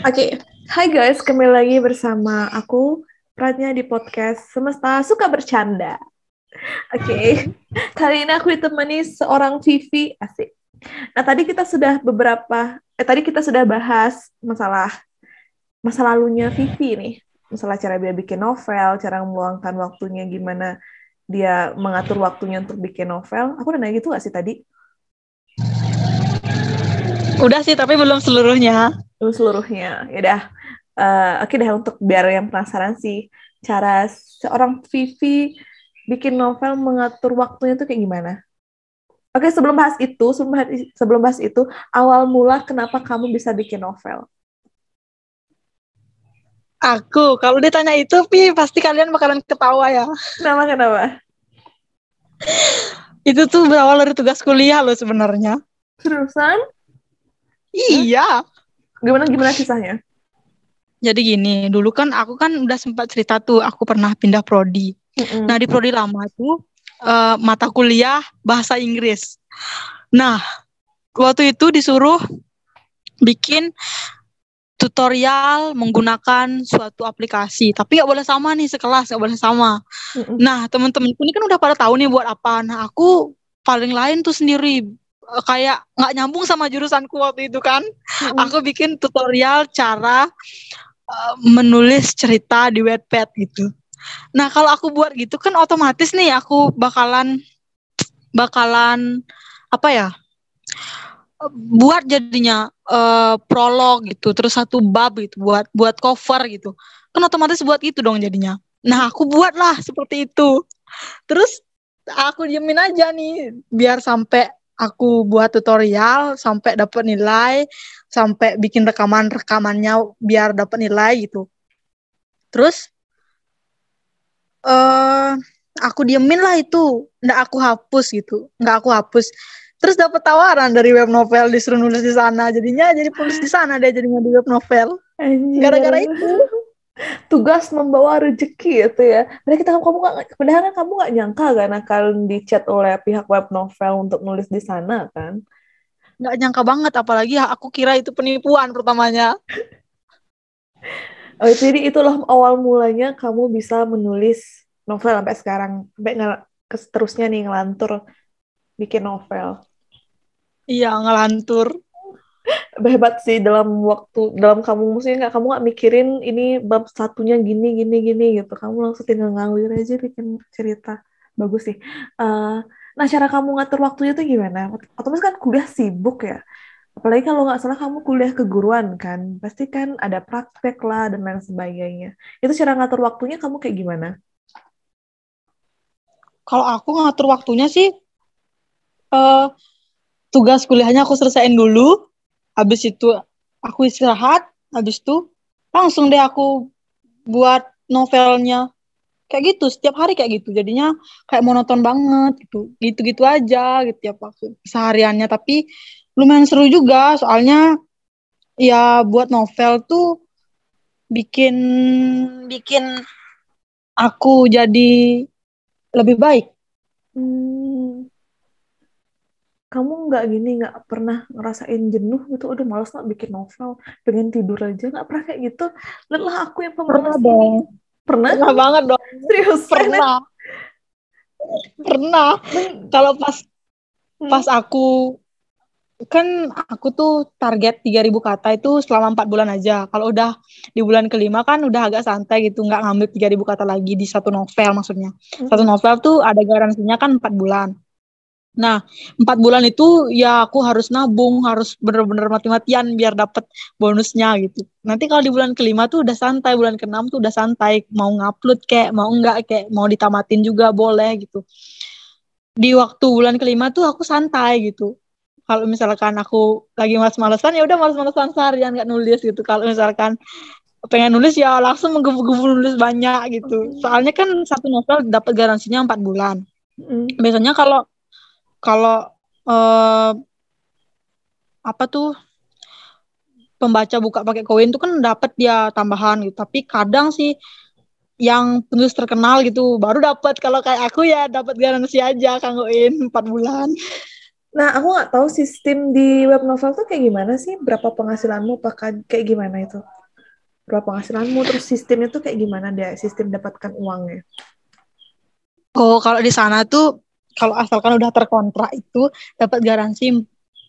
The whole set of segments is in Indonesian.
Oke, Hai guys, kembali lagi bersama aku, Pratnya di podcast Semesta Suka Bercanda. Oke, kali ini aku ditemani seorang Vivi, asik. Nah, tadi kita sudah bahas masalah masa lalunya Vivi nih, masalah cara dia bikin novel, cara meluangkan waktunya, gimana dia mengatur waktunya untuk bikin novel. Aku udah nanya gitu gak sih tadi? Udah sih, tapi belum seluruhnya. Belum seluruhnya. Ya udah. Oke deh, untuk biar yang penasaran sih, cara seorang Vivi bikin novel mengatur waktunya tuh kayak gimana? Oke, sebelum bahas itu, awal mula kenapa kamu bisa bikin novel? Kalau ditanya itu, pasti kalian bakalan ketawa ya. Kenapa? Itu tuh berawal dari tugas kuliah loh sebenarnya. Seriusan? Iya. Gimana kisahnya? Jadi gini, dulu kan aku udah sempat cerita tuh, aku pernah pindah prodi. Nah, Mm-mm. di prodi lama tuh mata kuliah bahasa Inggris. Nah, waktu itu disuruh bikin tutorial menggunakan suatu aplikasi, tapi nggak boleh sama nih sekelas, nggak boleh sama. Mm-mm. Nah, temen-temenku ini kan udah pada tahu nih buat apa. Nah, aku paling lain tuh sendiri, kayak nggak nyambung sama jurusanku waktu itu kan. Mm-mm. Aku bikin tutorial cara menulis cerita di Wattpad gitu. Nah, kalau aku buat gitu kan otomatis nih aku bakalan apa ya? Buat jadinya prolog gitu, terus satu bab gitu buat cover gitu. Kan otomatis buat itu dong jadinya. Nah, aku buatlah seperti itu. Terus aku diemin aja nih biar sampai aku buat tutorial sampai dapat nilai, sampai bikin rekamannya biar dapat nilai gitu. Terus eh aku diemin lah itu, nggak aku hapus. Terus dapat tawaran dari web novel disuruh nulis di sana, jadinya jadi penulis di sana deh jadinya di web novel. Anjir. Gara-gara itu. Tugas membawa rezeki itu ya. Padahal kan kamu nggak nyangka kan akan dicat oleh pihak web novel untuk nulis di sana kan? Nggak nyangka banget, apalagi aku kira itu penipuan pertamanya. Oh, jadi itulah awal mulanya kamu bisa menulis novel sampai sekarang, sampai seterusnya nih ngelantur bikin novel. Iya, ngelantur. Hebat sih dalam kamu maksudnya kamu nggak mikirin ini bab satunya gini gini gini gitu. Kamu langsung tinggal ngalir aja bikin cerita. Bagus sih. Eh, nah, cara kamu ngatur waktunya tuh gimana? Otomatis kan kuliah sibuk ya. Apalagi kalau nggak salah kamu kuliah keguruan kan, pasti kan ada praktek lah dan lain sebagainya. Itu cara ngatur waktunya kamu kayak gimana? Kalau aku ngatur waktunya sih, eh, tugas kuliahnya aku selesaiin dulu, habis itu aku istirahat, habis itu langsung deh aku buat novelnya. Kayak gitu, setiap hari kayak gitu. Jadinya kayak monoton banget gitu. Gitu-gitu aja gitu ya waktu sehariannya. Tapi lumayan seru juga, soalnya ya buat novel tuh bikin bikin aku jadi lebih baik. Hmm, kamu nggak pernah ngerasain jenuh gitu, aduh males nggak bikin novel, pengen tidur aja, nggak pernah kayak gitu. Lelah aku yang Pernah pemalas ini. dong. Pernah Pernah kamu? banget dong. Seriusan ya? Pernah. Pernah. Kalau pas Hmm. pas aku tuh target 3.000 kata itu selama 4 bulan aja. Kalau udah di bulan kelima kan udah agak santai gitu, nggak ngambil 3.000 kata lagi di satu novel maksudnya. Satu Mm-mm. novel tuh ada garansinya kan 4 bulan. Nah, 4 bulan itu ya aku harus nabung, harus bener-bener mati-matian biar dapet bonusnya gitu. Nanti kalau di bulan kelima tuh udah santai, bulan keenam tuh udah santai. Mau ngupload kayak, mau enggak kayak, mau ditamatin juga boleh gitu. Di waktu bulan kelima tuh aku santai gitu. Kalau misalkan aku lagi malas-malesan ya udah malas-malesan seharian nggak nulis gitu. Kalau misalkan pengen nulis ya langsung menggebu-gebu nulis banyak gitu. Soalnya kan satu novel dapat garansinya 4 bulan. Mm-mm. Biasanya kalau kalau eh, apa tuh pembaca buka pakai koin tuh kan dapat dia tambahan gitu. Tapi kadang sih yang penulis terkenal gitu baru dapat, kalau kayak aku ya dapat garansi aja kanggoin 4 bulan. Nah, aku nggak tahu sistem di web novel tuh kayak gimana sih? Berapa penghasilanmu? Apakah kayak gimana itu? Berapa penghasilanmu? Terus sistemnya tuh kayak gimana dia? Sistem dapatkan uangnya? Oh, kalau di sana tuh kalau asalkan udah terkontrak itu dapat garansi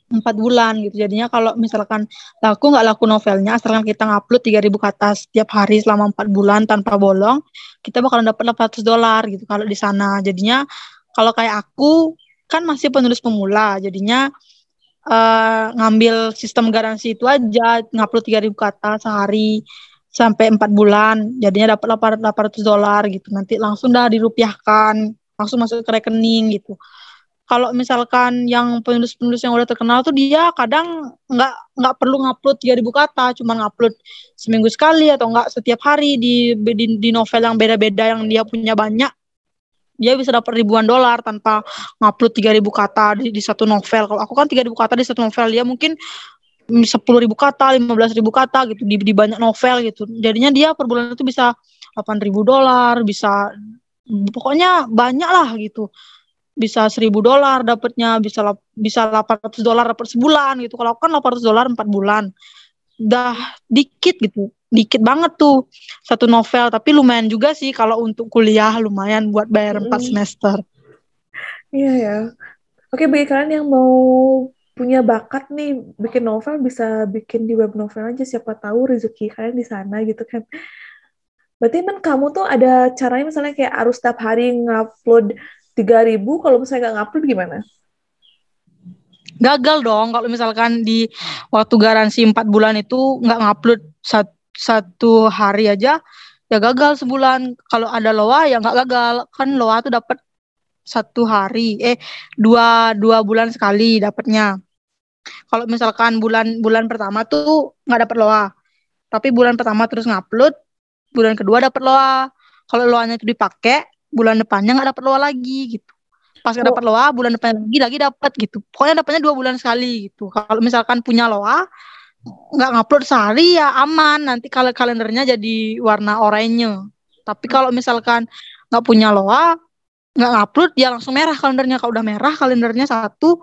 4 bulan gitu. Jadinya kalau misalkan laku nggak laku novelnya, asalkan kita ngupload 3.000 kata setiap hari selama 4 bulan tanpa bolong, kita bakalan dapat $800 gitu kalau di sana. Jadinya kalau kayak aku kan masih penulis pemula, jadinya ngambil sistem garansi itu aja, ngupload 3.000 kata sehari sampai 4 bulan, jadinya dapat $800 gitu. Nanti langsung dah dirupiahkan, langsung masuk ke rekening gitu. Kalau misalkan yang penulis-penulis yang udah terkenal tuh dia kadang nggak perlu ngupload 3.000 kata, cuma ngupload seminggu sekali atau nggak setiap hari di novel yang beda-beda yang dia punya banyak, dia bisa dapat ribuan dolar tanpa ngupload 3.000 kata di satu novel. Kalau aku kan 3.000 kata di satu novel, dia mungkin 10.000 kata, 15.000 kata gitu di banyak novel gitu. Jadinya dia per bulan itu bisa $8.000, bisa pokoknya banyak lah gitu. Bisa $1.000 dapatnya, bisa $800 dapat sebulan gitu. Kalau aku kan $800 4 bulan. Udah dikit gitu. Dikit banget tuh satu novel, tapi lumayan juga sih kalau untuk kuliah, lumayan buat bayar 4 Mm-mm. semester. Iya ya. Oke, bagi kalian yang mau punya bakat nih bikin novel bisa bikin di web novel aja. Siapa tahu rezeki kalian di sana gitu kan. Berarti emang kamu tuh ada caranya misalnya kayak harus setiap hari ngupload 3.000, kalau misalnya nggak ngupload gimana? Gagal dong kalau misalkan di waktu garansi 4 bulan itu nggak ngupload satu hari aja, ya gagal sebulan. Kalau ada loa ya nggak gagal, kan loa tuh dapat satu hari, dua bulan sekali dapatnya. Kalau misalkan bulan pertama tuh nggak dapat loa, tapi bulan pertama terus ngupload, bulan kedua dapat loa. Kalau loanya itu dipakai, bulan depannya nggak dapat loa lagi gitu. Pas nggak dapat Oh, loa, bulan depan lagi dapat gitu. Pokoknya dapatnya 2 bulan sekali gitu. Kalau misalkan punya loa, nggak ngupload sehari ya aman. Nanti kalau kalendernya jadi warna oranye. Tapi kalau misalkan nggak punya loa, nggak ngupload, ya langsung merah kalendernya. Kalau udah merah kalendernya satu,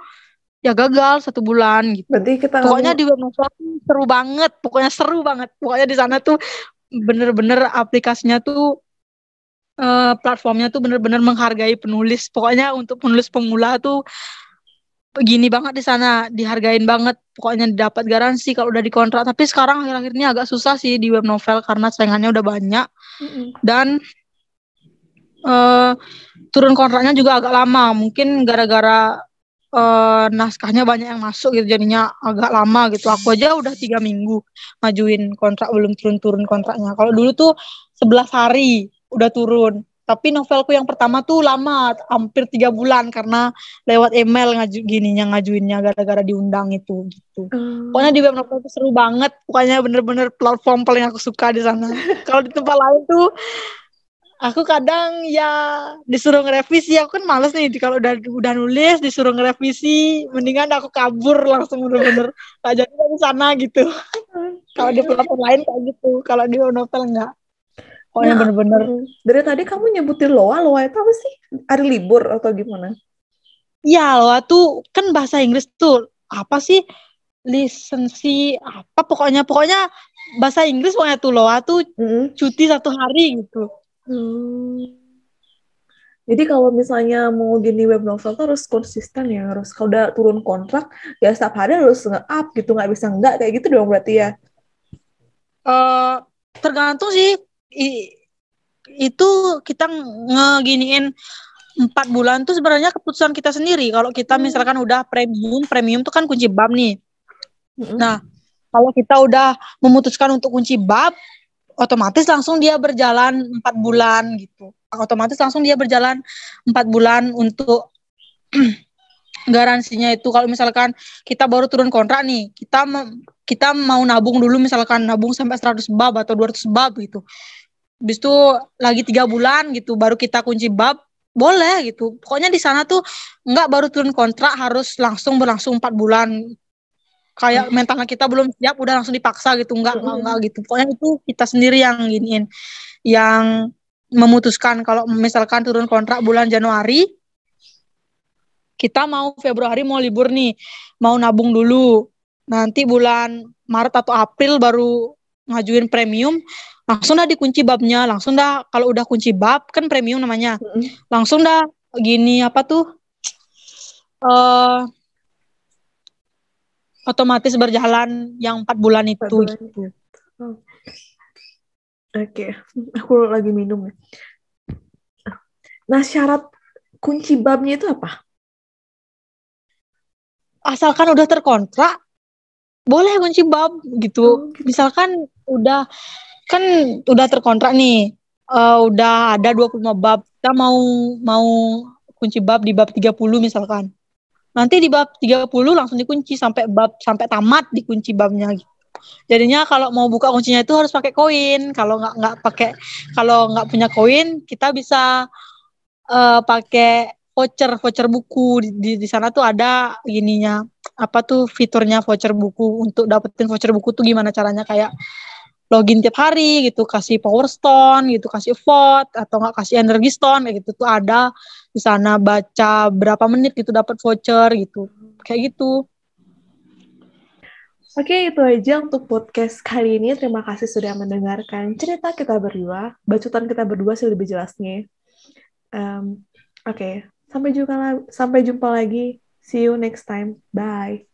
ya gagal 1 bulan gitu. berarti kita Pokoknya di web novel seru banget. Pokoknya seru banget. Pokoknya di sana tuh bener-bener aplikasinya tuh, platformnya tuh bener-bener menghargai penulis. Pokoknya untuk penulis pemula tuh gini banget di sana, dihargain banget. Pokoknya dapat garansi kalau udah dikontrak. Tapi sekarang akhir-akhir ini agak susah sih di web novel karena saingannya udah banyak Mm-mm. dan eh, turun kontraknya juga agak lama. Mungkin gara-gara naskahnya banyak yang masuk gitu, jadinya agak lama gitu. Aku aja udah 3 minggu ngajuin kontrak belum turun-turun kontraknya. Kalau dulu tuh 11 hari udah turun. Tapi novelku yang pertama tuh lama, hampir 3 bulan karena lewat email ngajuinnya gara-gara diundang itu gitu. Pokoknya di web novel tuh seru banget. Pokoknya bener-bener platform paling aku suka di sana. Kalau di tempat lain tuh aku kadang ya disuruh ngerevisi, aku kan males nih kalau udah nulis disuruh ngerevisi, mendingan aku kabur langsung bener-bener gak jadi dari sana gitu. Kalau di platform lain kayak gitu, kalau di novel enggak. Pokoknya Nah, bener-bener. dari tadi kamu nyebutin loa, loa itu apa sih? Hari libur atau gimana? Ya loa tuh kan bahasa Inggris tuh apa sih, lisensi apa, pokoknya bahasa Inggris. Pokoknya tuh loa tuh Mm-mm. cuti 1 hari gitu. Hmm. Jadi kalau misalnya mau gini web novel tuh harus konsisten ya, harus kalau udah turun kontrak ya setiap hari harus nge-up gitu, nggak bisa nggak kayak gitu dong berarti ya. eh Tergantung sih. Itu kita ngeginiin 4 bulan tuh sebenarnya keputusan kita sendiri. Kalau kita Hmm. misalkan udah premium tuh kan kunci bab nih. Mm-mm. Nah, kalau kita udah memutuskan untuk kunci bab, otomatis langsung dia berjalan 4 bulan gitu. Otomatis langsung dia berjalan 4 bulan untuk garansinya itu. Kalau misalkan kita baru turun kontrak nih, kita mau nabung dulu, misalkan nabung sampai 100 bab atau 200 bab gitu. Habis itu lagi 3 bulan gitu baru kita kunci bab, boleh gitu. Pokoknya di sana tuh nggak baru turun kontrak harus langsung berlangsung 4 bulan. Kayak Oh. mentalnya kita belum siap udah langsung dipaksa gitu, nggak Mm-mm. gitu. Pokoknya itu kita sendiri yang giniin, yang memutuskan kalau misalkan turun kontrak bulan Januari, kita mau Februari mau libur nih, mau nabung dulu. Nanti bulan Maret atau April baru ngajuin premium, langsung dah dikunci babnya, langsung dah kalau udah kunci bab kan premium namanya, langsung dah gini apa tuh otomatis berjalan yang 4 bulan itu 4 bulan. gitu. Oke, aku lagi minum ya. Nah, syarat kunci babnya itu apa? Asalkan udah terkontrak, boleh kunci bab gitu. Gitu. Misalkan udah terkontrak nih, udah ada 25 bab, kita mau kunci bab di bab 30 misalkan. Nanti di bab 30 langsung dikunci sampai tamat dikunci babnya gitu. Jadinya kalau mau buka kuncinya itu harus pakai koin. Kalau nggak punya koin, kita bisa pakai voucher buku. Di sana tuh ada gininya, apa tuh fiturnya voucher buku. Untuk dapetin voucher buku tuh gimana caranya, kayak login tiap hari gitu, kasih power stone gitu, kasih vote atau nggak kasih energy stone kayak gitu tuh ada di sana, baca berapa menit gitu dapat voucher gitu, kayak gitu. Oke, itu aja untuk podcast kali ini. Terima kasih sudah mendengarkan cerita kita berdua. Bacotan kita berdua sih lebih jelasnya. Oke, sampai jumpa lagi. See you next time. Bye.